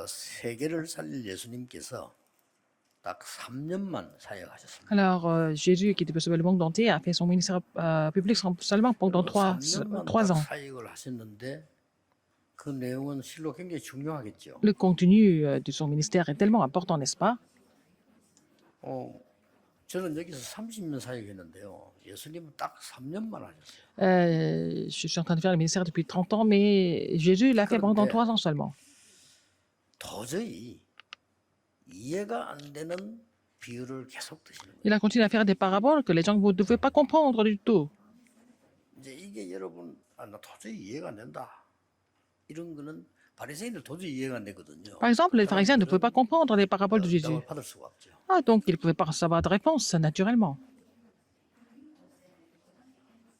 세계를 살릴 예수님께서 딱 3년만 사역하셨습니다. Alors, Jésus, qui devait sauver le monde entier, a fait son ministère public seulement pendant 3년만 3 딱 ans. 사역을 하셨는데 그 내용은 실로 굉장히 중요하겠죠. Le contenu de son ministère est tellement important, n'est-ce pas? 어, 저는 여기서 30년 사역했는데요. 예수님은 딱 3년만 하셨어요. Je suis en train de faire le ministère depuis 30 ans, mais Jésus l'a fait pendant 그런데 3 ans seulement. 도저히 이해가 안 되는 비유를 계속 드시는 거예요. Il a continué à faire des paraboles que les gens ne devaient pas comprendre du tout. 이제 이게 여러분 나 도저히 이해가 안 된다. 이런 거는 바리새인들 도저히 이해가 안 되거든요. Par exemple, les pharisiens ne pouvaient pas comprendre les paraboles de Jésus. 응답을 받을 수가 없죠. Ah, donc ils ne pouvaient pas recevoir de réponse, naturellement.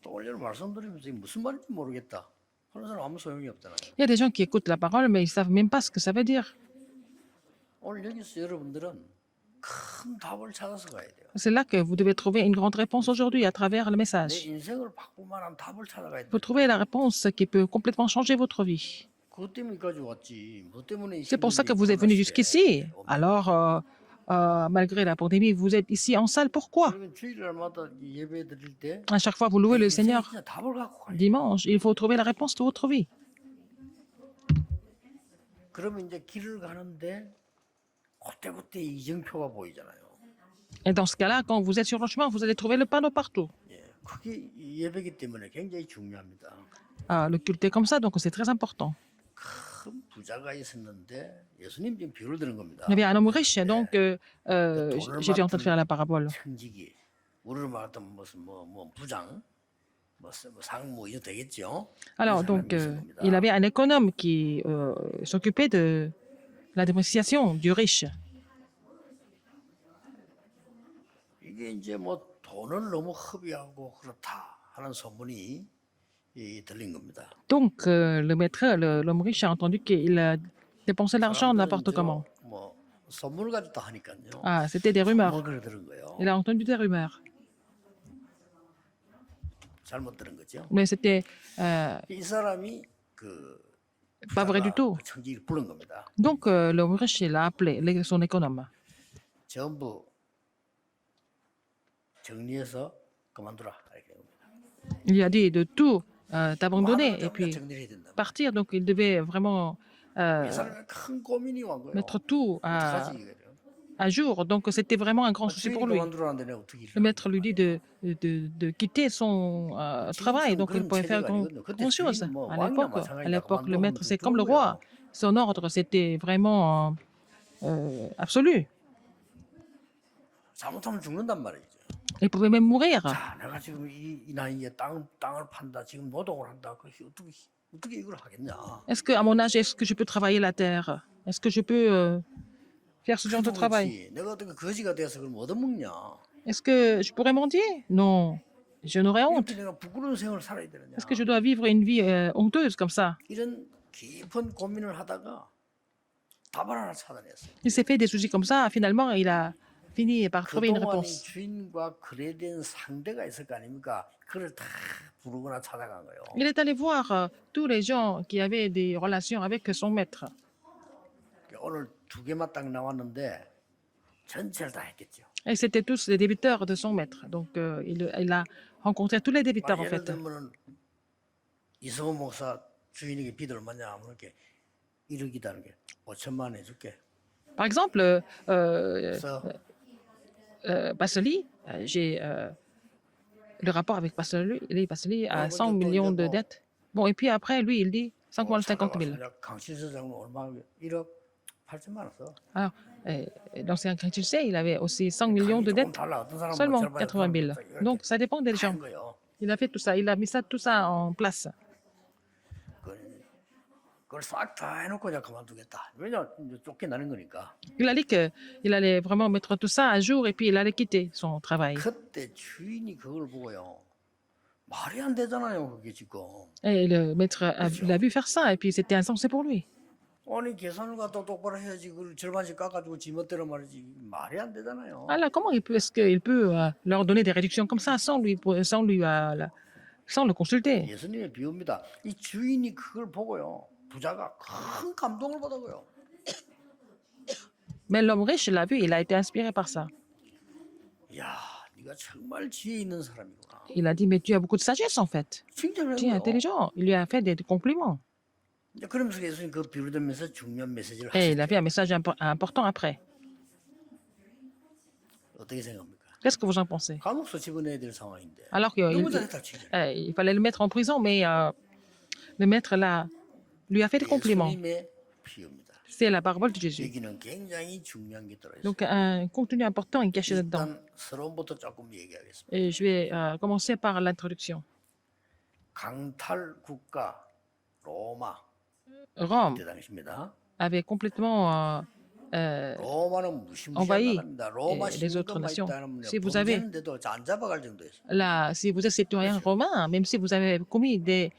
또 오늘 말씀드리면서 이게 무슨 말인지 모르겠다 하는 사람 아무 소용이 없잖아요. Il y a des gens qui écoutent la parole, mais ils ne savent même pas ce que ça veut dire. 오늘 여기서 여러분들은 큰 답을 찾아서 가야 돼요. C'est là que vous devez trouver une grande réponse aujourd'hui à travers le 내 message. 인생을 바꿀 만한 답을 찾아가야 돼. Vous trouvez la réponse qui peut complètement changer votre vie. 그것 때문에 여기까지 왔지. 뭐 때문에 C'est pour ça que vous êtes venu jusqu'ici. Alors, malgré la pandémie, vous êtes ici en salle. Pourquoi? 그러면 주일날마다 예배 드릴 때 À chaque fois, vous louez le 인생에 Seigneur 진짜 답을 갖고 가요. dimanche. Il faut trouver la réponse de votre vie. 그러면 이제 길을 가는데 그때그때 이정표가 보이잖아요. Et dans ce cas-là, quand vous êtes sur le chemin, vous allez trouver le panneau partout. 예, 그게 이 예배기 때문에 굉장히 중요합니다. Le culte est comme ça, donc c'est très important. 큰 부자가 있었는데 예수님 지금 비유를 드는 겁니다. Il y avait un homme riche, donc j'étais en train de faire la parabole. 청지기, 우리로 말하던 무슨 뭐 부장, 뭐 상무 이거 되겠죠. Alors, donc, il avait un économe qui s'occupait de la dépreciation du riche. 이게 이제 뭐 돈을 너무 허비하고 그렇다 하는 소문이 들린 겁니다. Donc, le maître, l'homme riche, a entendu qu'il dépensait l'argent n'importe comment. 뭐 소문을 가졌다 하니까요. Ah, c'était des rumeurs. 뭐 그래 들은 거예요. Il a entendu des rumeurs. 잘못 들은 거죠. Mais c'était 이 사람이 그 pas vrai du tout. 청지기를 부른 겁니다. Donc, l'homme riche, il a appelé son économe. 전부 정리해서 그만두라 이렇게 겁니다. Il lui a dit de tout d'abandonner et puis 정리를 해야 된다. partir. Donc, il devait vraiment 이 사람이 큰 고민이 온 거예요. mettre tout 어떡하지 이거를. à jour. Donc, c'était vraiment un grand souci 주인이 pour lui. 그만두라는데 내가 어떻게 Le maître lui dit de quitter son travail. Donc, il pouvait faire grand chose. À l'époque, le maître, c'est comme le roi. Son ordre, c'était vraiment absolu. 잘못하면 죽는단 말이죠. Il pouvait même mourir. 자, 내가 지금 이 나이에 땅을 판다, 지금 노동을 한다. 그것이 어떻게 이걸 하겠냐? Est-ce qu'à mon âge, est-ce que je peux travailler la terre? Est-ce que je peux faire ce genre de travail? 그렇지. 내가 어떻게 거지가 돼서 그럼 얻어먹냐? Est-ce que je pourrais mendier? Non. Je n'aurais honte. 이렇게 내가 부끄러운 생활을 살아야 되느냐? Est-ce que je dois vivre une vie honteuse comme ça? 이런 깊은 고민을 하다가 답을 하나 찾아냈어요. Il s'est fait des soucis comme ça. Finalement, il a fini par trouver une 그동안 이 réponse. 주인과 거래된 상대가 있을 거 아닙니까? 그를 다 부르거나 찾아간 거예요. Il est allé voir tous les gens qui avaient des relations avec son maître. 오늘 2개만 딱 나왔는데 전체를 다 했겠죠. Et c'était tous les débiteurs de son maître. Donc, il a rencontré tous les débiteurs, en 예를 fait. 들면 이성호 목사 주인에게 빚 얼마냐 하면 이렇게 1억이다는 게 5천만 원 해줄게. Par exemple, 그래서 Passoli, j'ai le rapport avec Passoli a 100 millions de dettes. Bon, et puis après, lui, il dit 50 000. 강신 사장은 얼마 1억 8천만 원 써. Alors, l'ancien Chrétien, il avait aussi 100 millions de dettes, seulement 80 000. Donc, ça dépend des gens. Il a fait tout ça, il a mis tout ça en place. 그걸 싹 다 해놓고 그냥 그만두겠다. 왜냐 이제 쫓겨나는 거니까. Il a dit qu'il allait vraiment mettre tout ça à jour et puis il allait quitter son travail. 그때 주인이 그걸 보고요. 말이 안 되잖아요, 그게 지금. Et le maître l'a vu faire ça et puis c'était insensé pour lui. 아니 계산을 갖다 똑바로 해야지 그걸 절반씩 깎아주고 지멋대로 말이지 말이 안 되잖아요. Alors, comment est-ce qu'il peut leur donner des réductions comme ça sans le consulter? 예수님의 비유입니다. 이 주인이 그걸 보고요. 부자가 큰 감동을 받아고요. Mais l'homme riche l'a vu, il a été inspiré par ça. 야, 네가 정말 지혜 있는 사람이구나. Il a dit, mais tu as beaucoup de sagesse en fait. 칭찬을 Tu es 한 거예요. intelligent. Il lui a fait des compliments. 이제 그러면서 예수님 그 비유를 들면서 중요한 메시지를 Et il 하시죠. avait un message important après. 어떻게 생각합니까? Qu'est-ce que vous en pensez? 감옥서 집어내야 될 상황인데 Alors qu'il 너무 잘했다 칭찬. il fallait le mettre en prison, mais le maître là lui a fait des compliments. 예수님의 비유입니다. C'est la parabole de Jésus. 여기는 굉장히 중요한 게 들어있어요. Donc un contenu important est caché là-dedans. 일단 서론부터 조금 얘기하겠습니다. Et je vais commencer par l'introduction. 강탈 국가 로마 Rome 때 당시입니다. avait complètement 로마는 무시무시한 envahi 나라입니다. 로마 les autres 시민권만 nations. 있다면 Si vous avez 범죄인데도 안 잡아갈 정도였어요. là, si vous êtes citoyen romain, même si vous avez commis des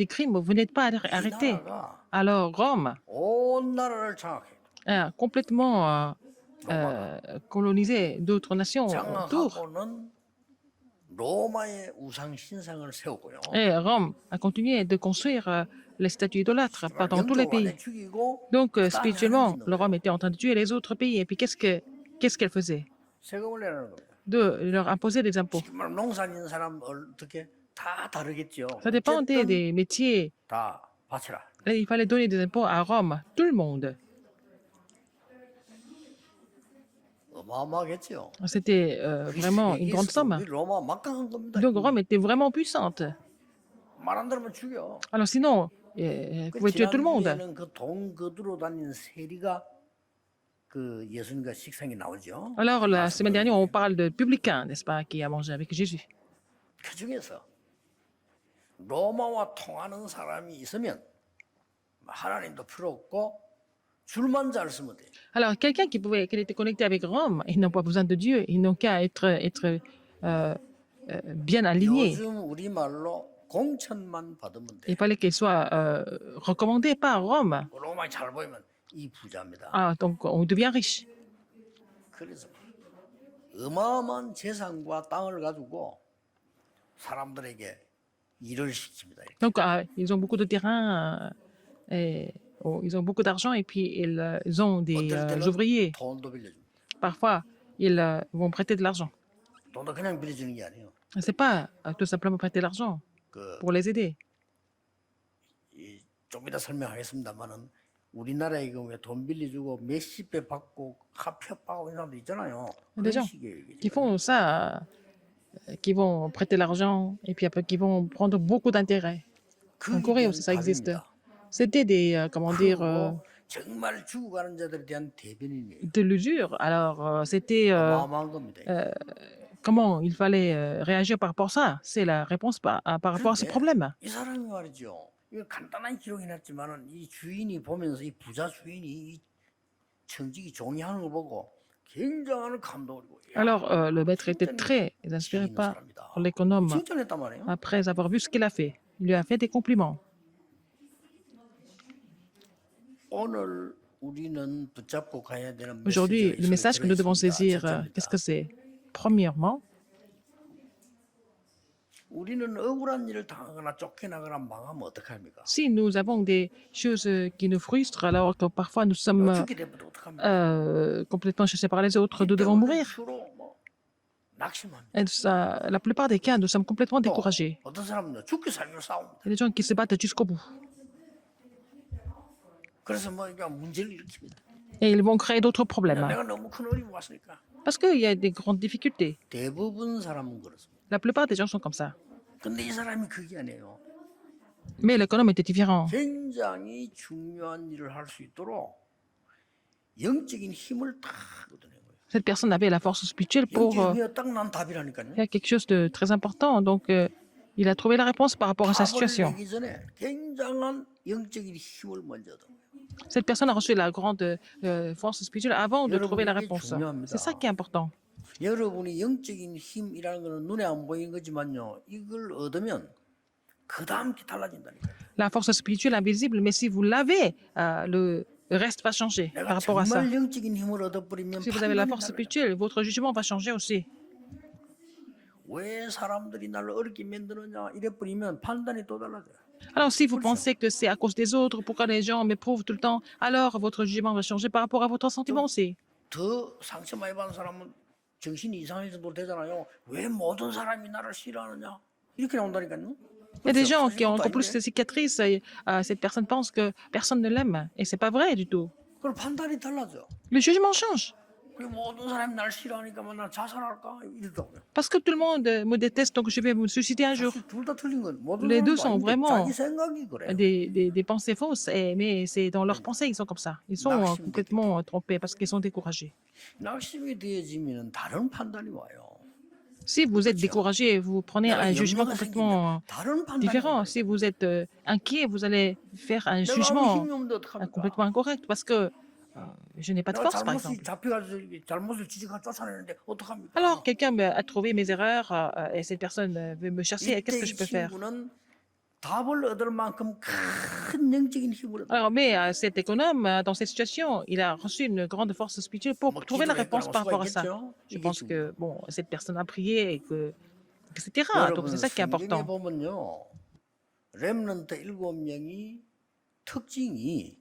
crimes, vous n'êtes pas 이 arrêté. 나라가 Alors Rome 온 나라를 장악해요. a complètement colonisé d'autres nations autour. 장악하고는 로마의 우상 신상을 세우고요. Et Rome a continué de construire les statues idolâtres dans tous les 영적으로 pays. 안에 죽이고 Donc, 땅에 spirituellement, 하나님 le Rome était en train de tuer les autres pays. Et puis, qu'est-ce qu'elle faisait? 세금을 내라는 겁니다. De leur imposer des impôts. 정말 농사 짓는 사람 어떻게 다 다르겠죠. Ça dépendait 어쨌든 des métiers. 다 바치라. Et il fallait donner des impôts à Rome, tout le monde. 어마어마하겠죠. C'était vraiment une grande somme. 우리 로마 막강한 겁니다. Donc, Rome était vraiment puissante. 말 안 들으면 죽여. Alors, sinon, elle pouvait tuer tout le monde. 지난주에는 그돈 거두러 다니는 세리가 그 예수님과 식상에 나오죠. Alors, la semaine dernière, on parle de publicain, n'est-ce pas, qui a mangé avec Jésus. 그 중에서 로마와 통하는 사람이 있으면 하나님도 필요 없고 줄만 잘 쓰면 돼. Alors, quelqu'un qui était connecté avec Rome, ils n'ont pas besoin de Dieu, ils n'ont qu'à être bien alignés. 요즘 우리말로 공천만 받으면 돼. Il fallait qu'il soit recommandé par Rome. 로마에 잘 보이면 이 부자입니다. Ah, donc, on devient riche. 그래서 어마어마한 재산과 땅을 가지고 사람들에게 일을 시킵니다. 이렇게. Donc, ils ont beaucoup de terrain, ils ont beaucoup d'argent et puis ils ont des 어떨 때는 ouvriers. 돈도 빌려줍니다. Parfois, ils vont prêter de l'argent. 돈도 그냥 빌려주는 게 아니에요. C'est pas tout simplement prêter l'argent 그 pour les aider. 좀 이따 설명하겠습니다만은 우리나라에 돈 빌려주고 몇십 배 받고 합협하고 이런 사람도 있잖아요. Des gens qui font ça, qui vont prêter l'argent et puis après qui vont prendre beaucoup d'intérêt. En Corée aussi, ça existe. C'était des, comment dire, 정말 죽어가는 자들에 대한 대변인이에요. de l'usure. Alors, c'était 어마어마한 겁니다. comment il fallait réagir par rapport à ça. C'est la réponse par rapport à ce problème. 이 사람이 말이죠. 이거 간단한 기록이 났지만은 이 주인이 보면서 이 부자 주인이 이 청지기 종이 하는 거 보고 굉장한 감동을 받고. Alors, le maître était très inspiré par l'économe 칭찬했단 말이에요. après avoir vu ce qu'il a fait. Il lui a fait des compliments. 오늘 우리는 붙잡고 가야 되는 Aujourd'hui, 메시지가 le message que nous devons 있습니다. saisir, 첫째입니다. qu'est-ce que c'est? Premièrement, 우리는 억울한 일을 당하거나 쫓겨나거나 망하면 어떡합니까? si nous avons des choses qui nous frustrent, alors que parfois nous sommes 죽게 되면 어떡합니까? complètement chassés par les autres, nous devons mourir. 주로 뭐 낙심합니다. Et la plupart des cas, nous sommes complètement 또 découragés. 어떤 사람은 죽기 살기로 싸웁니다. Il y a des gens qui se battent jusqu'au bout. 그래서 뭐 이게 문제를 일으킵니다. Et ils vont créer d'autres problèmes. 내가 너무 큰 어려움이 왔으니까. Parce qu'il y a des grandes difficultés. 대부분 사람은 그렇습니다. La plupart des gens sont comme ça. 근데 이 사람이 그게 아니에요. Mais l'économe était différent. 굉장히 중요한 일을 할 수 있도록 영적인 힘을 다 얻어낸 거예요. Cette personne avait la force spirituelle pour 영적인 힘이 딱 난 답이라니까요. faire quelque chose de très important. Donc, il a trouvé la réponse par rapport à sa 답을 situation. 내기 전에 굉장한 영적인 힘을 먼저 얻은 거예요. Cette personne a reçu la grande force spirituelle avant de trouver la réponse. C'est ça qui est important. 여러분이 영적인 힘이라는 것은 눈에 안 보이는 거지만요. 이걸 얻으면 그 다음 게 달라진다니까요. La force spirituelle invisible, mais si vous l'avez, le reste va changer par 내가 rapport à ça. 정말 영적인 힘을 얻어버리면 Si vous avez la 판단이 force 달라요. spirituelle, votre jugement va changer aussi. 왜 사람들이 나를 어렵게 만드느냐 이래 버리면 판단이 또 달라져요. Alors, si vous 그렇죠. pensez que c'est à cause des autres, pourquoi les gens m'éprouvent tout le temps, alors votre jugement va changer par rapport à votre sentiment aussi. 더 상처 많이 받은 사람은 정신이 이상해서 정도 되잖아요. 왜 모든 사람이 나를 싫어하느냐? 이렇게 나온다니까요. Il y a des 그렇죠. gens 사실 qui ont 그것도 encore plus 아닌데. de cicatrices et cette personne pense que personne ne l'aime. Et c'est pas vrai du tout. 그럼 판단이 달라져. Le jugement change. 그리고 모든 사람이 나를 싫어하니까 나 자살할까? 이러더라고요. Parce que tout le monde me déteste, donc je vais me suicider un jour. 사실 둘 다 틀린 건 모든 Les deux 사람도 sont 아닌데 vraiment 자기 생각이 그래요. des pensées fausses, mais c'est dans leurs pensées, ils sont comme ça. Ils sont complètement trompés parce qu'ils sont découragés. 낙심이 되어지면 다른 판단이 와요. Si vous êtes découragé, vous prenez un jugement 염려가 complètement 생기면 다른 판단이 différent. 와요. Si vous êtes inquiet, vous allez faire un 내가 아무 jugement 힘이 없는데 어떡합니까? complètement incorrect parce que je n'ai pas de 내가 force, par 잘못이 exemple. 잡혀가지고 잘못을 지지가 쫓아내는데 어떡합니까? Alors, quelqu'un a trouvé mes erreurs et cette personne veut me chasser. Qu'est-ce 이때 que 이 je peux faire? 친구는 답을 얻을 만큼 큰 영적인 힘을 얻어요. Alors, mais cet économe, dans cette situation, il a reçu une grande force spirituelle pour 뭐 trouver la 기도했거나 réponse 뭐 par 수가 rapport à ça. 있겠죠. Je 이게 pense 지금 que, bon, cette personne a prié et que, etc. Donc, 여러분 c'est ça qui est 성경에 important. 보면요, 렘넌트 7명이 특징이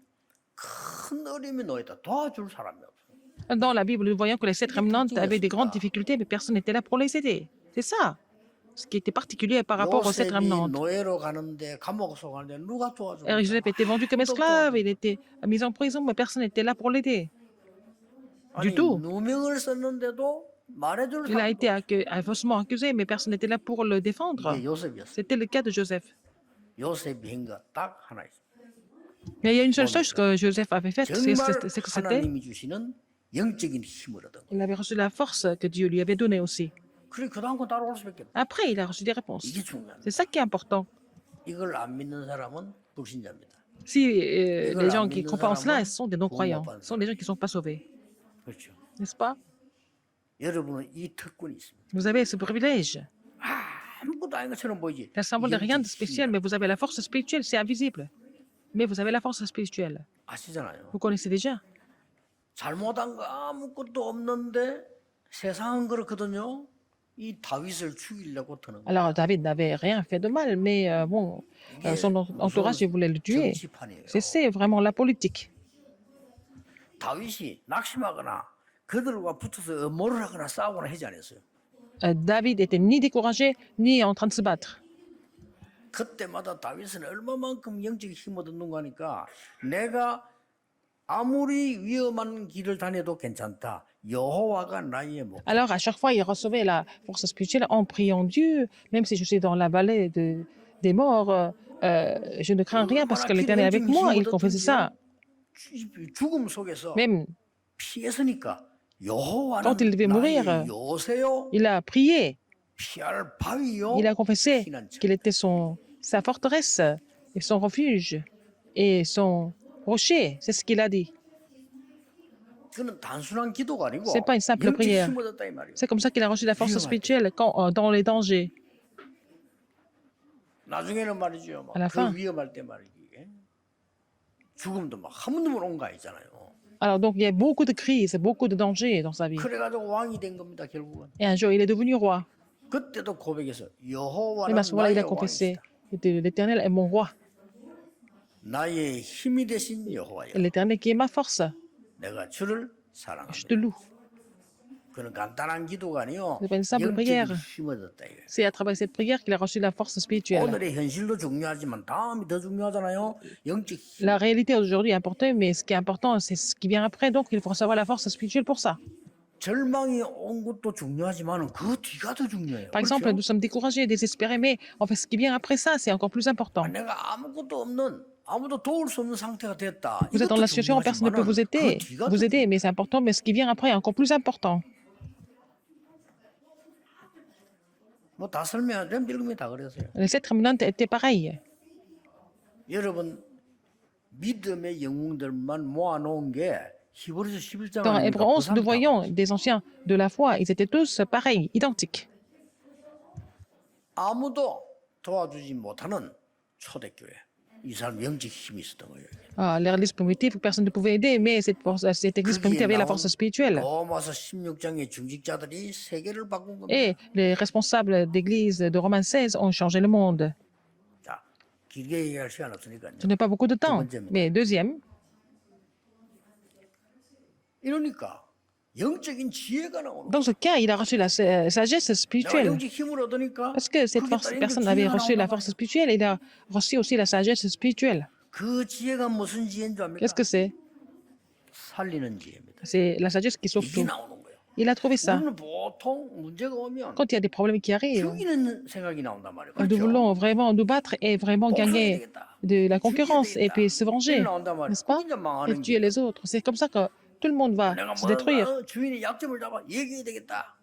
큰 어려움에 놓였다. 도와줄 사람이 없어요. Dans la Bible, nous voyons que les 7 remnantes avaient des grandes difficultés, mais personne n'était là pour les aider. C'est ça, ce qui était particulier par rapport aux 7 요셉이 remnantes. 노예로 가는데 감옥 속가는데 누가 도와줍니까? Et Joseph était vendu comme esclave, il était mis en prison, mais personne n'était là pour l'aider. Du 아니 tout. 누명을 썼는데도 말해줄 Il a 사람도 été faussement accusé, mais personne n'était là pour le défendre. 이게 요셉이었어요. C'était le cas de Joseph. 요셉이 한 거 딱 하나 있어요. Mais il y a une seule chose que Joseph avait faite, 정말 c'est que c'était, 하나님이 주시는 영적인 힘을 얻은 거예요. il avait reçu la force que Dieu lui avait donnée aussi. 그래 그 다음 거 따라올 수밖에 없어요. Après, il a reçu des réponses. 이게 중요한 C'est ça qui est important. 이걸 안 믿는 사람은 불신자입니다. Si les gens qui ne croient pas en cela, ce sont des non-croyants. Ce sont des gens qui ne sont pas sauvés. 그렇죠. N'est-ce pas? 여러분은 이 특권이 있습니다. Vous avez ce privilège. 아무것도 아닌 것처럼 보이지. Ça semble de rien de 영적 spécial, 힘이야. mais vous avez la force spirituelle, c'est invisible. Mais vous avez la force spirituelle. 아시잖아요. Vous connaissez déjà. 잘못한 거 아무것도 없는데 세상은 그렇거든요. 이 다윗을 죽이려고 드는 거예요. Alors, David n'avait rien fait de mal, mais bon, 이게 son entourage voulait le tuer. 정치판이에요. C'est vraiment la politique. 다윗이 낙심하거나 그들과 붙어서 음모를 하거나 싸우거나 하지 않았어요. David était ni découragé, ni en train de se battre. 그때마다 다윗은 얼마만큼 영적 힘을 얻는가 하니까 내가 아무리 위험한 길을 다녀도 괜찮다. 여호와가 나의 목. Alors, à chaque fois, il recevait la force spirituelle en priant Dieu, même si je suis dans la vallée des morts, je ne crains rien parce que l'Éternel est avec moi. Il confessait ça. 죽음 속에서 Même 피했으니까 quand il devait 여호와는 mourir, 나의 요새요, il a prié. 피할 바위요. Il a confessé 피난처. qu'il était sa forteresse et son refuge et son rocher. C'est ce qu'il a dit. 그는 단순한 기도가 아니고 C'est pas une simple 영적 prière. 힘을 얻었다 이 말이에요. C'est comme ça qu'il a reçu la force spirituelle dans les dangers. 나중에는 말이죠. À la 그 fin. 위험할 때 말이지. 죽음도 막 한 번도 온 거 아니잖아요. Alors, donc, il y a beaucoup de crises, beaucoup de dangers dans sa vie. 그래가지고 왕이 된 겁니다 결국은. Et un jour, il est devenu roi. 그때도 고백해서 Et 여호와는 à ce moment-là, il 나의 a confessé 왕이시다. l'Éternel est mon roi. 나의 힘이 되신 여호와여. Et l'Éternel qui est ma force. 내가 주를 Je te 사랑합니다. loue. 그는 간단한 기도가 아니요. C'est pas une simple 영적인 prière. 힘을 얻었다 이거예요. C'est à travers cette prière qu'il a reçu la force spirituelle. 오늘의 현실도 중요하지만 다음이 더 중요하잖아요. 영적 힘. La réalité d'aujourd'hui est importante, mais ce qui est important, c'est ce qui vient après. Donc, il faut recevoir la force spirituelle pour ça. 절망이 온 것도 중요하지만 그 뒤가 더 중요해요. Par exemple, 그렇죠? nous sommes découragés, désespérés, mais en fait, ce qui vient après ça, c'est encore plus important. 내가 아무것도 없는 아무도 도울 수 없는 상태가 됐다. Vous êtes dans la situation où personne ne peut vous aider, mais c'est important, mais ce qui vient après est encore plus important. 뭐다 설명, 렘 읽으면 다 그랬어요. Les 7 remnantes étaient pareils. 여러분 믿음의 영웅들만 모아놓은 게 히브리서 11장 Dans Hébreux 11, nous voyons des anciens de la foi, ils étaient tous pareils, identiques. 아무도 도와주지 못하는 초대교회. 이 사람 영적 힘이 있었던 거예요. L'église primitive, personne ne pouvait aider, mais cette église primitive avait la force spirituelle. 로마서 16장의 중직자들이 세계를 바꾼 겁니다. Et les responsables d'église de Romains 16 ont changé le monde. 자, 길게 얘기할 시간 없으니까요. Je n'ai pas beaucoup de temps. 번째입니다. Mais deuxième, 이러니까 영적인 지혜가 나오는 거예요. dans ce cas, il a reçu la sagesse 내가 spirituelle. 영적 힘을 얻으니까 Parce que cette 그게 따라 영적 personne avait 지혜가 reçu la 나온단 force 말이에요. spirituelle, il a reçu aussi la sagesse spirituelle. 그 지혜가 무슨 지혜인 줄 Qu'est-ce 압니까? que c'est? 살리는 지혜입니다. C'est la sagesse qui sauve 이게 tout. 나오는 거예요. Il a trouvé ça. 우리는 보통 문제가 오면 Quand il y a des problèmes qui arrivent, 죽이는 생각이 나온단 말이에요. nous 그렇죠? voulons vraiment nous battre et vraiment gagner de la concurrence et puis se venger, n'est-ce pas? Et tuer les autres. C'est comme ça que tout le monde va 내가 se détruire. 뭔가 주인의 약점을 잡아 얘기해야 되겠다.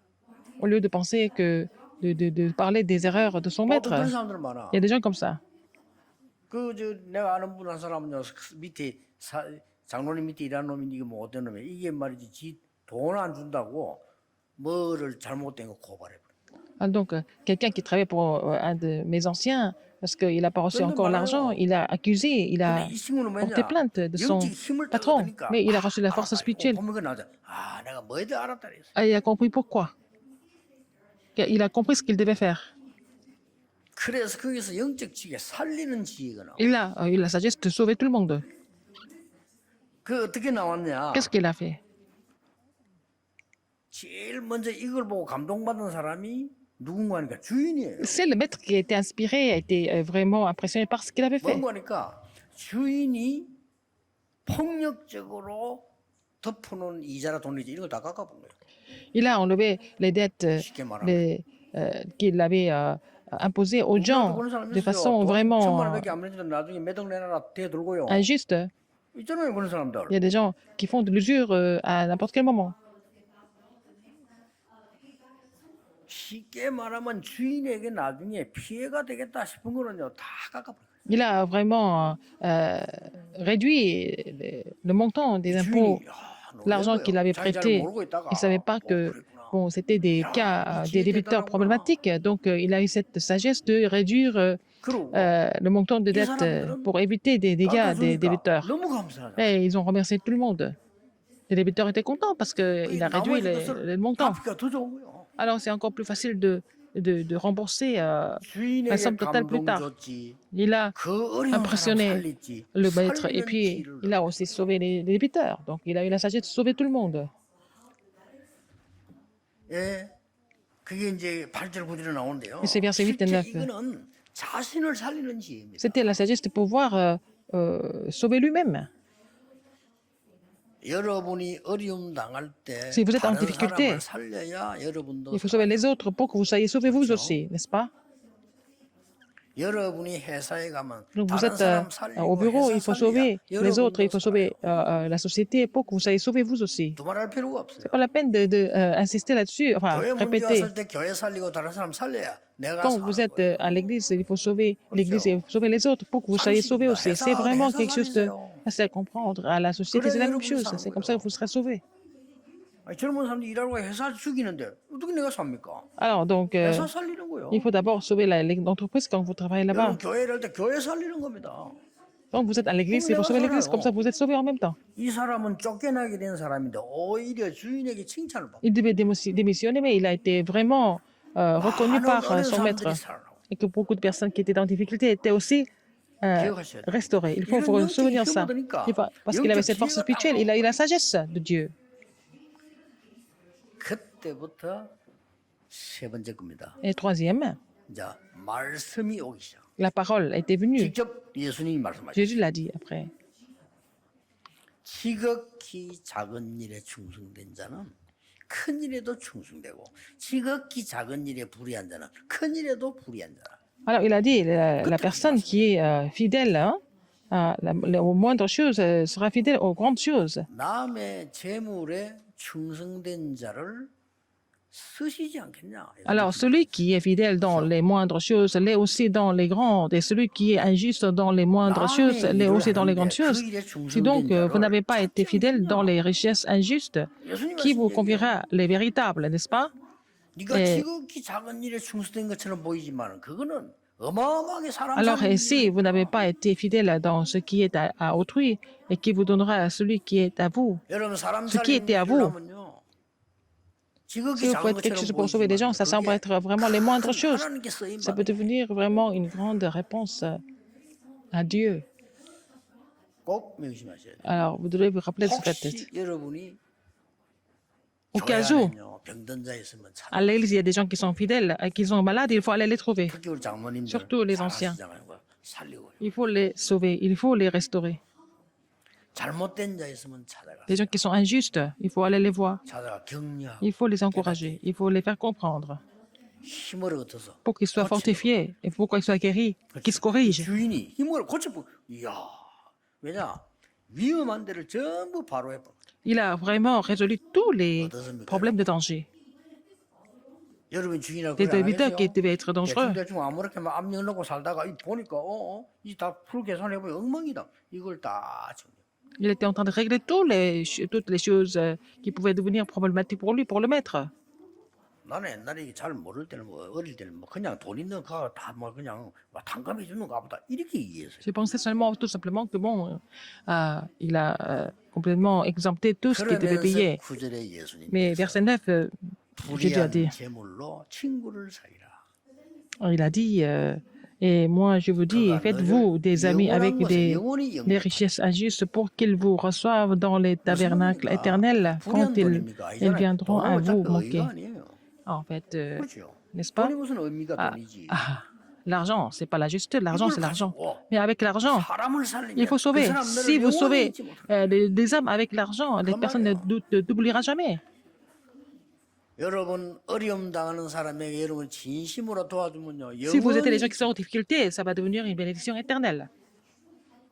Au lieu de penser que de parler des erreurs de son maître. 그런 사람들 많아. Il y a des gens comme ça. 내가 아는 분 한 사람은요 밑에 장로님 밑에 일하는 놈이 이게 뭐 어떤 놈이야 이게 말이지 지 돈 안 준다고 뭐를 잘못된 거 고발해 버려. Ah, donc, quelqu'un qui travaille pour un de mes anciens, parce qu'il n'a pas reçu encore l'argent, il a accusé, il a 근데 이 친구는 porté 뭐냐? plainte de son 영적 힘을 patron, 얻으니까 mais il a reçu la force spirituelle. 보면 그 나오자. 아 내가 뭐에 대해 알았다 그랬어. Ah, il a compris pourquoi. Il a compris ce qu'il devait faire. 그래서 거기서 영적 지혜 살리는 지혜가 나와. Il a eu la sagesse de sauver tout le monde. 그 어떻게 나왔냐? Qu'est-ce qu'il a fait? 제일 먼저 이걸 보고 감동받은 사람이 누군가니까 주인이에요. C'est le maître qui a été inspiré, a été vraiment impressionné par ce qu'il avait fait. 뭔가니까 주인이 폭력적으로 덮어놓은 이자라 돈이지 이런 걸 다 깎아본 거예요. Il a enlevé les dettes 쉽게 말하면. qu'il avait imposées aux gens 그런 사람 de 있어요. façon 돈 vraiment 1,000,000원밖에 안 내는데 나중에 몇 억 내놔라 대들고요. injuste. 있잖아요 그런 사람들. Il y a des gens qui font de l'usure à n'importe quel moment. 쉽게 말하면 주인에게 나중에 피해가 되겠다 싶은 거는요 다 깎아버려요. Il a vraiment réduit le montant des impôts, l'argent qu'il avait prêté. Il ne savait pas que bon, c'était des cas, des débiteurs problématiques. Donc, il a eu cette sagesse de réduire le montant de dette pour éviter des dégâts des débiteurs. 너무 감사하죠. Et ils ont remercié tout le monde. Les débiteurs étaient contents parce qu'il a réduit le montant. 갚기가 더 좋은 거예요. Alors, c'est encore plus facile de rembourser la 주인에게 somme totale plus 감동 tard. 줬지. Il a 그 어려운 사람 impressionné 살렸지. le maître et 살리는 puis 지혜를 il a aussi sauvé les débiteurs. Donc, il a eu la sagesse de sauver tout le monde. 예, 그게 이제 8절 9절에 나오는데요. Et c'est verset 8 et 실제 9. 이거는 자신을 살리는 지혜입니다. C'était la sagesse de pouvoir sauver lui-même. 여러분이 어려움 당할 때 Si vous êtes en 다른 difficulté, 사람을 살려야 여러분도 Il faut sauver les autres pour que vous soyez sauvés vous aussi, n'est-ce pas? 여러분이 회사에 가면 Donc vous 다른 êtes 사람 살리고 au bureau, 회사 il faut 살려야 sauver les autres, il 여러분도 faut sauver la société pour que vous soyez sauvés vous aussi. 두말할 필요가 없어요. C'est pas la peine d'insister là-dessus, enfin 교회 문제 répéter. 왔을 때 교회 살리고 다른 사람 살려야 내가 Quand vous êtes à l'église, il faut sauver l'église et il faut sauver les autres pour que vous soyez sauvés aussi. C'est vraiment quelque chose de facile à comprendre. À la société, c'est la même chose. C'est comme ça que vous serez sauvés. 아니, 젊은 사람들이 일하고 회사 죽이는데 어떻게 내가 삽니까? Alors donc, 회사 살리는 거예요. il faut d'abord sauver l'entreprise quand vous travaillez là-bas. 여러분 교회를 할 때 교회 살리는 겁니다. Quand vous êtes à l'église, il faut sauver l'église, comme ça vous êtes sauvés en même temps. 이 사람은 쫓겨나게 된 사람인데 오히려 주인에게 칭찬을 받고 Il devait démissionner, mais il a été vraiment reconnu par son maître. Et que beaucoup de personnes qui étaient dans difficulté étaient aussi restaurées. Il faut vous souvenir de ça. Parce qu'il avait cette force spirituelle, il a eu la sagesse de Dieu. 그때부터 세 번째 겁니다. Et troisième, 자, 말씀이 오기 시작. la parole était venue. 직접 예수님이 말씀하셨어요. Jésus l'a dit après. 지극히 작은 일에 충성된 자는 큰 일에도 충성되고 지극히 작은 일에 불의한 자는 큰 일에도 불의한 자라. Alors il a dit, la personne qui est fidèle aux moindres choses sera fidèle aux grandes choses. 남의 재물에 충성된 자를 쓰시지 않겠냐. Alors, celui qui est fidèle dans les moindres choses l'est aussi dans les grandes, et celui qui est injuste dans les moindres choses l'est aussi dans les grandes choses. Si donc vous n'avez pas été fidèle dans les richesses injustes, qui vous confiera les véritables, n'est-ce pas? 네가 지극히 작은 일에 충성된 것처럼 보이지만 그거는 어마어마하게 사람 Alors, et si vous n'avez pas été fidèle dans ce qui est à autrui, et qui vous donnera à celui qui est à vous, 여러분 사람 ce qui était à vous. Si 지극히 vous 작은 faites quelque chose pour sauver des gens, ça semble être vraiment les moindres choses. Ça peut devenir vraiment une grande réponse à Dieu. 꼭 명심하셔야 돼요. Alors, vous devez vous rappeler de ce fait. 혹시 여러분이 Au 교회 cas où, 안에요 병든 자 있으면 찾아. à l'église, il y a des gens qui sont fidèles et qui sont malades, il faut aller les trouver. 특히 우리 장모님들 Surtout les anciens. 잘하시잖아요. 그거 살리고 Il faut les sauver, il faut les restaurer. 잘못된 자 있으면 찾아가. Les gens qui sont injustes, il faut aller les voir. 찾아가 격려하고 Il faut les encourager, il faut les faire comprendre 힘을 얻어서 pour qu'ils soient fortifiés et pour qu'ils soient guéris, qu'ils se corrigent. 주인이 힘을 고쳐보. 이야, 왜냐 위험한 데를 전부 바로 해버. Il a vraiment résolu tous les problèmes de danger. 여러분 주인하고 Des 그래 안 débiteurs 하겠어요? qui devaient être dangereux. 대충 아무렇게 막 압력 넣고 살다가 보니까 이다 풀 계산해 보면 엉망이다. 이걸 다 정리. Il était en train de régler toutes les choses qui pouvaient devenir problématiques pour lui, pour le maître. 나는 옛날에 이게 잘 모를 때는 뭐 어릴 때는 뭐 그냥 돈 있는 거 다 뭐 그냥 막 탕감해 주는가 보다 이렇게 이해했어요. Je pensais seulement, tout simplement, que bon, il a complètement exempté tout ce qui devait 그러면서 payer. 9절에 예수님 Mais verset 9, Jésus a 불의한 dit, 제물로 친구를 사귀라. il a dit, et moi je vous dis, faites-vous des amis avec des richesses injustes pour qu'ils vous reçoivent dans les tabernacles éternels quand ils viendront à vous moquer. En fait, 그렇죠. n'est-ce pas? 돈이 무슨 의미가 Ah, 돈이지. l'argent, c'est pas la justice, l'argent c'est l'argent. Mais avec l'argent, 사람을 살리면 il faut 그 sauver. 사람 Si 너를 vous 영원히 sauvez 잊지 못할. des âmes avec l'argent, les personnes ne t'oublieront jamais. 여러분 어려움 당하는 사람에게 여러분 진심으로 도와주면요. Si vous aidez les gens 영원히 qui sont en difficulté, ça va devenir une bénédiction éternelle.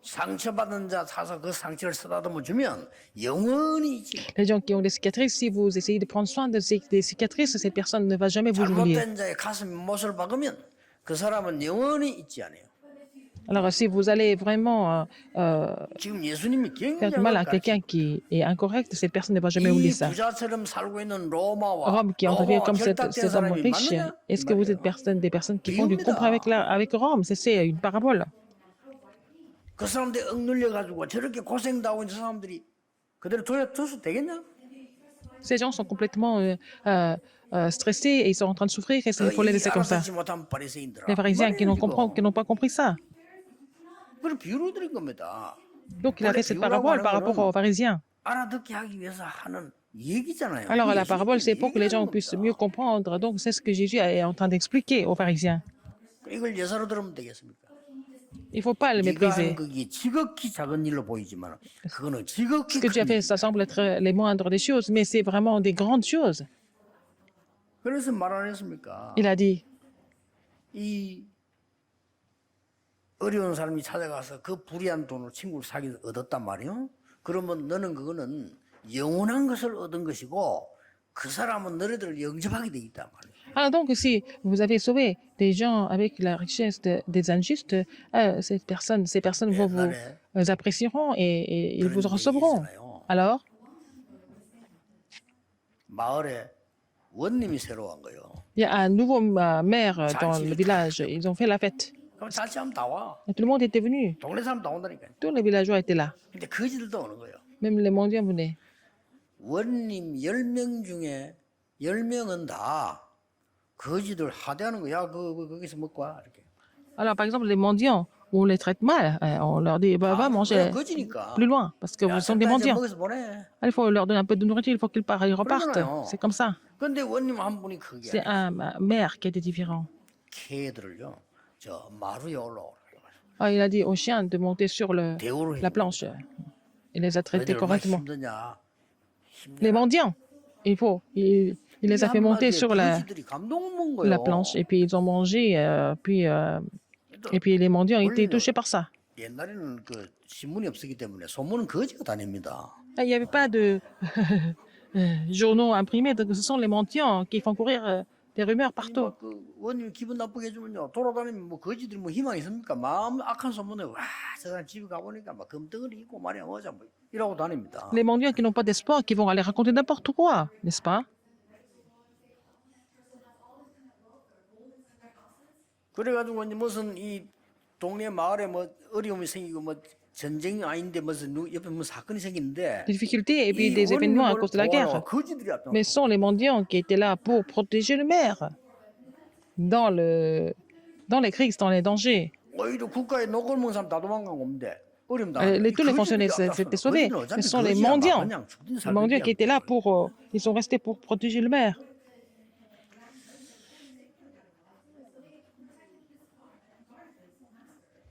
상처받은 자 사서 그 상처를 쓰다듬어 주면 영원히 잊지 못할. Les gens qui ont des cicatrices, si vous essayez de prendre soin des cicatrices, cette personne ne va jamais vous oublier. 잘못된 자의 가슴에 못을 박으면 그 사람은 영원히 잊지 않아요. Alors, si vous allez vraiment 지금 예수님이 faire du mal à 굉장히 quelqu'un qui est incorrect, cette personne ne va jamais oublier 이 ça. 부자처럼 살고 있는 로마와 Rome qui ont vécu comme cet 결탁된 homme 사람이 riche, 맞느냐? est-ce que vous êtes des personnes qui font du comprès avec Rome? C'est une parabole. 그 사람들 억눌려 가지고 저렇게 고생당하고 있는 사람들이 그대로 둬서 되겠냐? Ces gens sont complètement stressés et ils sont en train de souffrir et il faut les laisser comme ça. 알아듣지 못한 바리새인들아. Les pharisiens qui n'ont pas compris ça. 그걸 비유로 드린 겁니다. Donc il a fait cette parabole par rapport aux pharisiens. 알아듣게 하기 위해서 하는 얘기잖아요. Alors la parabole, c'est pour que les gens puissent mieux comprendre. Donc c'est ce que Jésus est en train d'expliquer aux pharisiens. 이걸 예사로 들으면 되겠습니까? Il ne faut pas le 네가 한 mépriser. 그게 지극히 작은 일로 보이지만 그거는 지극히 Ce que tu as 큰 fait, 일. ça semble être les moindres des choses, mais c'est vraiment des grandes choses. 그래서 말 안 했습니까? Il a dit, 이 어려운 사람이 찾아가서 그 불의한 돈으로 친구를 사귀어 얻었단 말이에요. 그러면 너는 그거는 영원한 것을 얻은 것이고 그 사람은 너희들을 영접하게 돼 있단 말이에요. alors donc si vous avez sauvé des gens avec la richesse des injustes, ces personnes vont vous apprécieront et ils vous 그런 얘기 recevront. 있잖아요. Alors, 마을에 원님이 새로 온 거예요. il y a un nouveau maire dans le village. Ils ont fait la fête. 그럼 잔치하면 다 와. Et tout le monde était venu. 동네 사람 다 온다니까요. Tous les villageois étaient là. 근데 거지들도 오는 거예요. Même les mendiants venaient. 원님 10명 중에 10명은 다 거지들 하대하는 거야. 거기서 먹고 와. 이렇게. Alors, par exemple, les mendiants, on les traite mal. On leur dit, bah, va manger 거지니까. plus loin, parce que 야, vous sont des 적당히 mendiants. 먹여서 보내. Il faut leur donner un peu de nourriture, il faut qu'ils repartent. C'est comme ça. 근데 원님 한 분이 그게 C'est un maire qui était différent. 개들을요. 저 마루에 올라오라고. Ah, il a dit aux chiens de monter sur 대우를 la planche. Il les a traités 너희들 얼마나 correctement. 힘드냐. Les mendiants, il les a fait monter sur 거지들이 감동 먹은 거예요. la planche et puis ils ont mangé. Et puis les mendiants étaient touchés par ça. 옛날에는 그 신문이 없었기 때문에 소문은 거지가 다닙니다. Il n'y avait pas de journaux imprimés, donc ce sont les mendiants qui font courir des rumeurs partout. 그 원님 기분 나쁘게 해주면요 돌아다니면 뭐 거지들이 뭐 희망이 있습니까? 마음 악한 소문에 와저 사람 집에 가보니까 막 금덩어리 있고 말이야 어자 뭐 이러고 다닙니다. Les mendiants qui n'ont pas d'espoir, qui vont aller raconter n'importe quoi, n'est-ce pas? 그래가지고 이제 무슨 이 동네 마을에 뭐 어려움이 생기고 뭐 전쟁이 아닌데 무슨 옆에 뭐 사건이 생기는데 Des difficultés et puis des événements à cause de la guerre. 거지들이 앞에 Mais ce sont les mendiants qui étaient là pour protéger le maire dans les crises, dans les dangers. 오히려 국가에 녹을 먹은 사람 다 도망간 건데 어림도 Tous les fonctionnaires s'étaient sauvés. Ce sont les mendiants. Les mendiants qui étaient là pour... ils sont restés pour protéger le maire.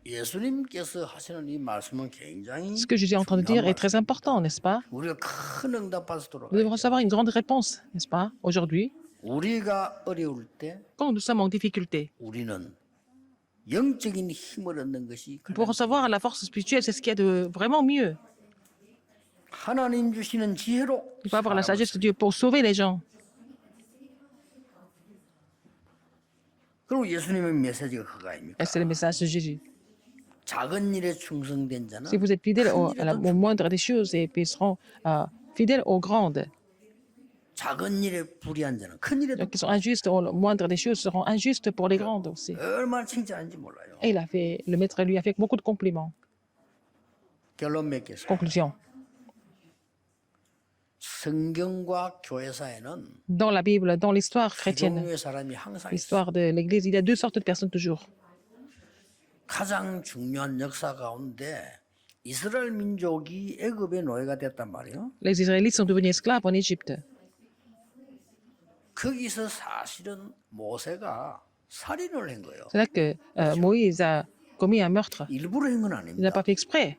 예수님께서 하시는 이 말씀은 굉장히 Ce que je suis en train de dire est très important, n'est-ce pas? 우리가 큰 응답 받을 수 Nous 있도록 devons recevoir une grande réponse, n'est-ce pas? Aujourd'hui, 우리가 어려울 때 quand nous sommes en difficulté, 우리는 영적인 힘을 얻는 것이 pour recevoir la force spirituelle, c'est ce qu'il y a de vraiment mieux. 하나님 주시는 지혜로 Il faut avoir la sagesse de Dieu pour sauver les gens. 그리고 예수님의 메시지가 그거 아닙니까? Et c'est le message de Jésus. 작은 일에 충성된 자는 Si vous êtes fidèles 큰 일에도 au moindre des choses et puis seront fidèles aux grandes. 작은 일에 불의한 자는 큰 일에도 Donc, qui sont injustes au moindre des choses seront injustes pour les grandes aussi. 얼마나 칭찬하는지 몰라요. Et le maître lui a fait beaucoup de compliments. 결론 맺겠습니다. Conclusion. 성경과 교회사에는 Dans la Bible, dans l'histoire chrétienne, 종류의 사람이 항상 있어요. l'histoire de l'Église, il y a deux sortes de personnes toujours. 가장 중요한 역사 가운데 이스라엘 민족이 애굽의 노예가 됐단 말이에요. Les Israélites sont devenus esclaves en Égypte. 거기서 사실은 모세가 살인을 한 거예요. C'est là que Moïse a commis un meurtre. 일부러 한 건 Il n'a 아닙니다. pas fait exprès.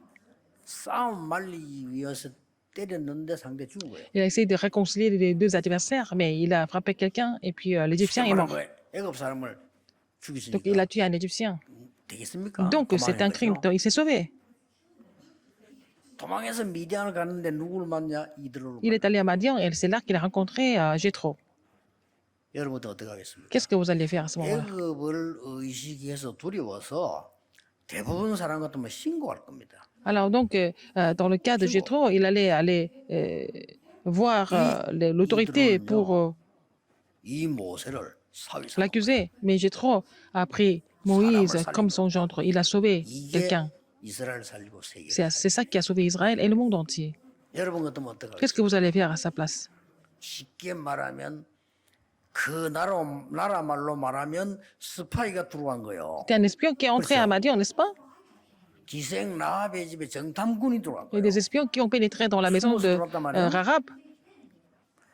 싸움 말리기 위해서 때렸는데 상대 죽은 거예요. Il a essayé de réconcilier les deux adversaires, mais il a frappé quelqu'un et puis l'Égyptien est mort. 애굽 사람을 Donc il 죽였으니까 a tué un Égyptien. 되겠습니까? Donc c'est un crime. 도망했거든요. Il s'est sauvé. 도망해서 미디안을 갔는데 누구를 만나? 이들을. Il est allé à Madian et c'est là qu'il a rencontré Jéthro. 여러분들 어떻게 하겠습니까? Qu'est-ce que vous allez faire à ce moment-là? 애굽을 의식해서 두려워서 대부분 사람 같으면 신고할 겁니다. Alors donc, dans le cas de Jéthro, il allait aller voir l'autorité pour 이 모세를 사위사. l'accuser. Mais Jéthro a pris Moïse comme son gendre. Il a sauvé 이게 quelqu'un. 이스라엘 살리고 세계. C'est ça qui a sauvé Israël et le monde entier. 여러분 같으면 어떻게 Qu'est-ce 하겠습니까? que vous allez faire à sa place? 쉽게 말하면 그 나라 말로 말하면 스파이가 들어간 거요. C'est un espion qui est entré à Madian, n'est-ce pas? 기생 라합의 집에 정탐꾼이 들어간 Il y a 거예요. des espions qui ont pénétré dans la maison de Rahab.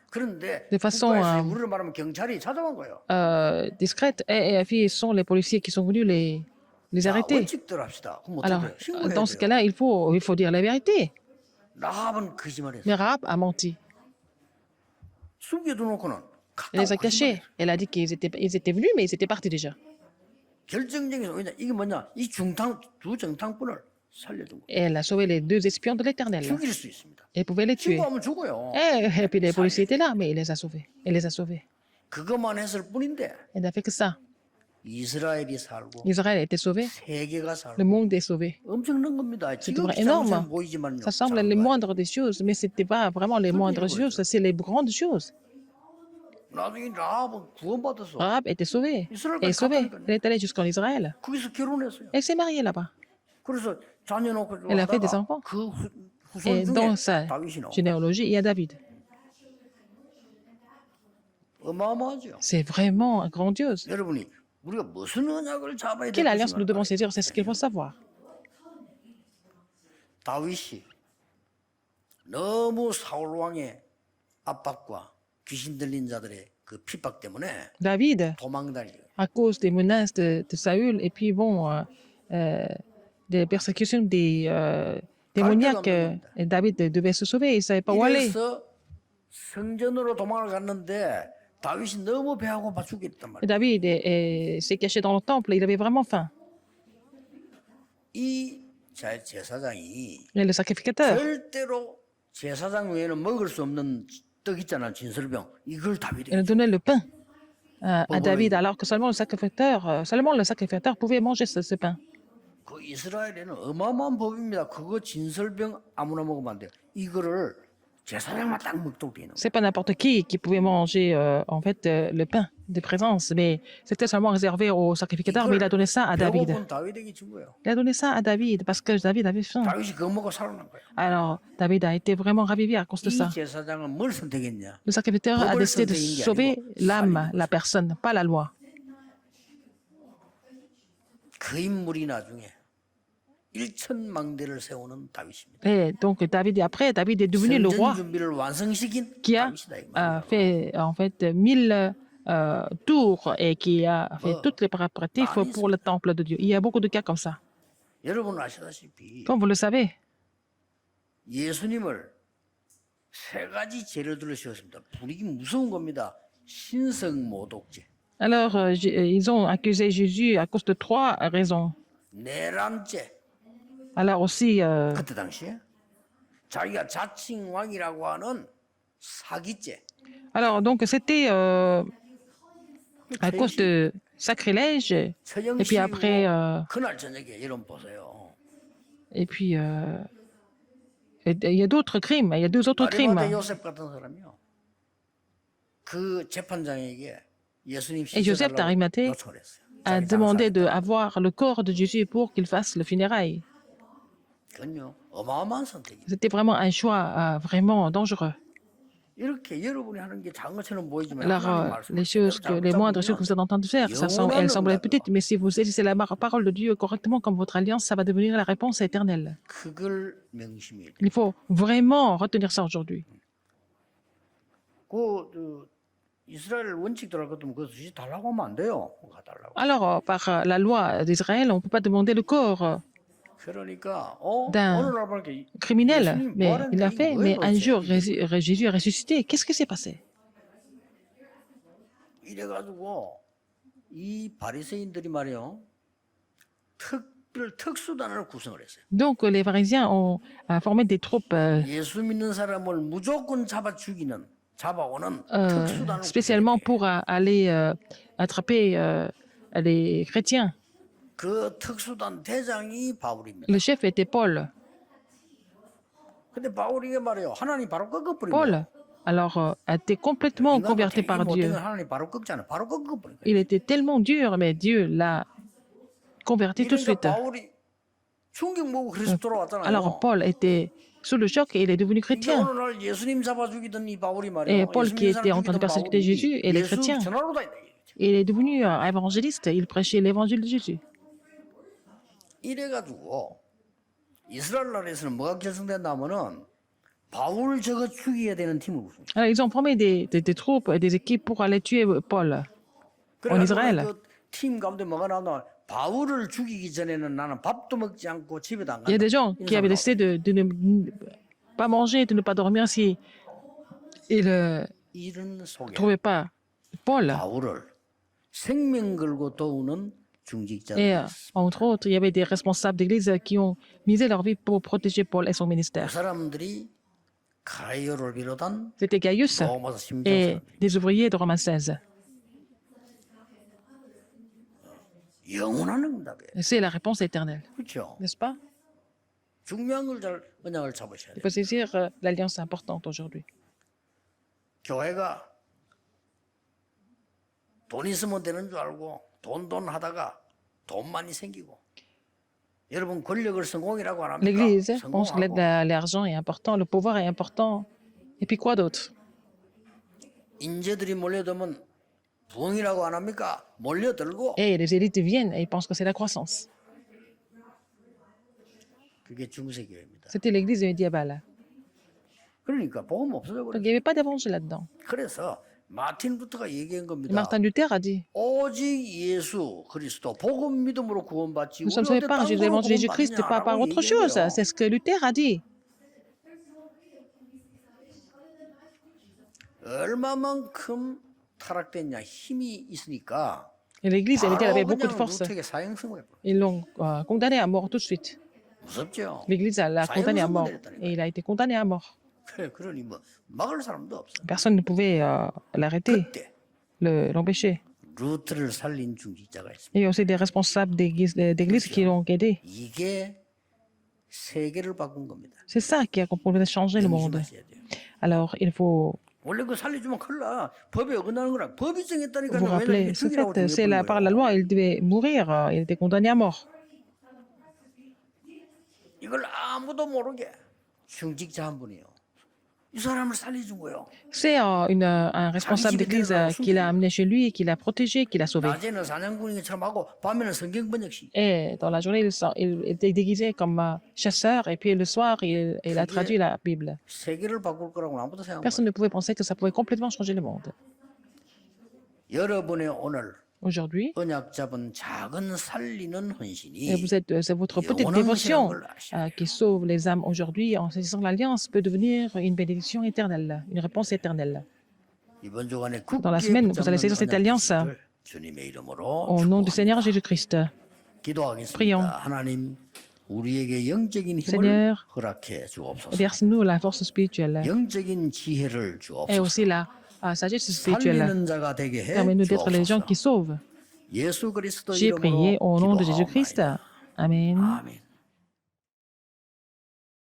그런데 de façon, 국가에서 우리를 말하면 경찰이 찾아온 거예요. Discrète et puis ce sont les policiers qui sont venus les 자, arrêter. 원칙대로 합시다. 그럼 어떻게 Alors, 돼요? 신고해야 dans ce 돼요. cas-là, il faut dire la vérité. 라합은 거짓말했어. Mais Rahab a menti. 숨겨두놓고는 Elle les a 갔다고 cachés. 거짓말했어. Elle a dit qu'ils étaient venus, mais ils étaient partis déjà. 결정적인 왜냐 이게 뭐냐 이 두 정탐꾼을 살려둔 거예요. Et elle a sauvé les deux espions de l'Éternel. 죽일 수 있습니다. Elle pouvait les tuer. 신고하면 죽어요. Et puis les policiers étaient là, mais il les a sauvés. Elle les a sauvés. 그것만 했을 뿐인데 Elle n'a fait que ça. 이스라엘이 살고 Israël a été sauvé. 세계가 살고 Le monde est sauvé. 엄청난 겁니다. 지금 vrai 기상처럼 énorme. 보이지만요. Ça semble les moindres des choses, mais ce n'était pas vraiment les moindres choses, c'est les grandes choses. 나중에 라합은 구원받아서 Rahab était sauvée. Elle est sauvée. Elle est allée jusqu'en Israël. 거기서 결혼했어요. Elle s'est mariée là-bas. 그래서 자녀 놓고 Elle a fait des 하다가 enfants. 그 Et 후손 dans 중에 sa 다윗이 나와. généalogie, il y a David. 어마어마하죠. C'est vraiment grandiose. 여러분이 우리가 무슨 언약을 잡아야 Quelle alliance nous devons 될지 saisir, c'est ce qu'il faut savoir. 다윗이 너무 사울 왕의 압박과 귀신 들린 자들의 그 핍박 때문에 David, 도망다니요. à cause des menaces de Saül et puis bon, des persécutions des démoniaques, David devait se sauver, il ne savait pas où aller. 이래서 성전으로 도망을 갔는데 다윗이 너무 배하고 봐 죽겠단 말이에요. David s'est caché dans le temple, il avait vraiment faim. 이 제사장이 Et le sacrificateur, 절대로 제사장 외에는 먹을 수 없는 떡 있잖아, 진설병. 이걸 다윗에게 il donnait le pain à David, alors que seulement le sacrificateur pouvait manger ce pain. 그 이스라엘에는 어마어마한 법입니다. 그거 진설병 아무나 먹으면 안 돼요. 이거를 제사장만 딱 먹도록 돼 있는 거예요. C'est pas n'importe qui pouvait manger en fait le pain de présence, mais c'était seulement réservé au sacrificateur, mais il a donné ça à David. 배고픈 다윗에게 준 거예요. Il a donné ça à David parce que David avait faim. 다윗이 그거 먹고 살아난 거예요. Alors David a été vraiment ravivé à cause de 이 ça. 제사장은 뭘 선택했냐? Le sacrificateur a décidé de sauver l'âme, la personne, pas la loi. 그 인물이 나중에 일천망대를 세우는 다윗입니다. Et donc, David est devenu le 성전 roi 준비를 완성시킨 qui a 다윗이다 이 말이야. fait en fait 1000 tours et qui a fait toutes les préparatifs pour le temple de Dieu. Il y a beaucoup de cas comme ça. 여러분 아시다시피 Comme vous le savez, 예수님을 세 가지 재료들을 씌웠습니다. 분위기 무서운 겁니다. 신성모독죄, alors ils ont accusé Jésus à cause de 3 raisons. 내란죄. Alors aussi, 그때 당시에 자기가 자칭 왕이라고 하는 사기죄. alors donc c'était à cause de sacrilège et puis après 그날 저녁에 여러분 보세요. et puis il y a d'autres crimes, il y a 2 autres crimes. 아리마대 요셉 같은 사람이요. 그 재판장에게 예수님 Et Joseph 씻어달라고 d'Arimathée 요청을 했어요. a 자기 demandé 당사자. d'avoir le corps de Jésus pour qu'il fasse le funérail. 그건요 어마어마한 선택이에요. C'était vraiment un choix vraiment dangereux. 이렇게 여러분이 하는 게 작은 것처럼 보이지만 Alors, 하나님 말씀 les choses, les moindres choses que vous êtes en train de faire, elles semblent être petites, mais si vous saisissez la parole de Dieu correctement comme votre alliance, ça va devenir la réponse éternelle. 그걸 명심해야 돼요. Il faut vraiment retenir ça aujourd'hui. 그 이스라엘 원칙대로 할 것도 그거 주시 달라고 하면 안 돼요. 가달라고. Alors, par la loi d'Israël, on ne peut pas demander le corps 그러니까 d'un 오늘 보니까 criminel, mais il l'a fait, mais un jour, Jésus est ressuscité. Qu'est-ce qui s'est passé? 이래가지고 이 바리새인들이 말이요 특수단을 구성을 했어요. Donc, les pharisiens ont formé des troupes 예수 믿는 사람을 무조건 잡아오는 특수단을 spécialement pour aller attraper les chrétiens. 그 특수단 대장이 바울입니다. Le chef était Paul. 근데 바울이 말이에요. 하나님 바로 꺾어버린 Paul, 거예요. alors, a été complètement converti par Dieu. 하나님 바로 꺾잖아요. 바로 꺾어버린 거예요. Il était tellement dur, mais Dieu l'a converti tout de suite. 바울이 충격 먹고 그래서 돌아왔잖아요. Alors, Paul était sous le choc et il est devenu chrétien. 오늘날 예수님 잡아 죽이던 이 바울이 말이에요. Et Paul, qui était en train de persécuter Jésus et les chrétiens, il est devenu évangéliste. Il prêchait l'évangile de Jésus. 이래가지고 이스라엘 나라에서는 뭐가 결성된다면은 바울 저거 죽여야 되는 팀을 구성. Alors, ils ont formé des troupes et des équipes pour aller tuer Paul en Israël. 그팀 가운데 뭐가 나오나 바울을 죽이기 전에는 나는 밥도 먹지 않고 집에도 안 간다. Il y a des gens qui avaient décidé de ne pas manger, de ne pas dormir si ils ne 이런 속에 trouvaient pas Paul. 바울을 생명 걸고 도우는 중직자들. Et entre autres, il y avait des responsables d'église qui ont misé leur vie pour protéger Paul et son 그 ministère. 사람들이 가이오를 비롯한 C'était Gaius 로마서 16장 et des ouvriers de Romains 16. 영원한 응답이에요. C'est la réponse éternelle, 그렇죠? n'est-ce pas? 중요한 걸 잘 언약을 잡으셔야 Il 돼요. faut saisir l'alliance importante aujourd'hui. 교회가 돈 있으면 되는 줄 알고 돈 하다가 돈 많이 생기고 여러분 권력을 성공이라고 안 합니까? L'Église pense que 성공하고 l'argent est important, le pouvoir est important. Et puis quoi d'autre? 인재들이 몰려들면 부흥이라고 안 합니까? 몰려들고 Et les élites viennent et ils pensent que c'est la croissance. 그게 중세교회입니다. C'était l'église médiévale. 그러니까 복음 없어져 Donc 버려. il n'y avait pas d'évangile là-dedans. 그래서 마틴 루터가 얘기한 겁니다. Martin Luther a dit, 오직 예수 그리스도 복음 믿음으로 구원받지. nous sommes sauvés par l'évangile de Jésus-Christ et pas par autre chose. C'est ce que Luther a dit. 얼마만큼 타락됐냐 힘이 있으니까 Et l'église, elle avait 바로 beaucoup de 그냥 force. 루터에게 사형선고해 버려. Ils l'ont condamné à mort tout de suite. 무섭죠. L'église l'a condamné à mort. Et il a été condamné à mort. 그래 그러니 뭐 막을 사람도 없어. Personne ne pouvait l'arrêter, 그때 l'empêcher. 루터를 살린 중직자가 있습니다. Et il y a aussi des responsables d'église qui l'ont aidé. 이게 세계를 바꾼 겁니다. C'est ça qui a complètement changé le monde. 명심하셔야 돼요. Alors, il faut 원래 그 살려주면 큰일 나. 법에 어긋나는 거라. 법이 정했다니까. vous rappeler ce fait. C'est par la loi, il devait mourir. Il était condamné à mort. 이걸 아무도 모르게 중직자 한 분이요. 이 사람을 살려준 거예요. C'est un responsable d'église qui l'a amené chez lui, qui l'a protégé, qui l'a sauvé. 낮에는 사냥꾼이처럼 하고 밤에는 성경 번역시. Et dans la journée, il était déguisé comme chasseur, et puis le soir, il a traduit la Bible. 세계를 바꿀 거라고는 아무도 생각 못 해요. Personne ne pouvait penser que ça pouvait complètement changer le monde. 여러분의 오늘 Aujourd'hui, 언약 잡은 작은 살리는 헌신이 c'est votre petite dévotion qui sauve les âmes aujourd'hui en saisissant l'alliance peut devenir une bénédiction éternelle, une réponse éternelle. 이번 주간에 Dans la 굳게 semaine, vous allez 붙잡는 saisir cette 언약 alliance 지키기를 주님의 이름으로 au nom du 축복합니다. Seigneur Jésus-Christ. 기도하겠습니다. Prions. 하나님 우리에게 영적인 힘을 Seigneur, 허락해 주옵소서. verse-nous la force spirituelle 영적인 지혜를 et 주옵소서. aussi la sagesse spirituelle. 살리는 자가 되게 해 Permets-nous d'être les gens 주옵소서. qui sauvent. 예수 그리스도 J'ai prié 이름으로 au nom de Jésus-Christ. 기도하옵나이다. Amen. 아멘.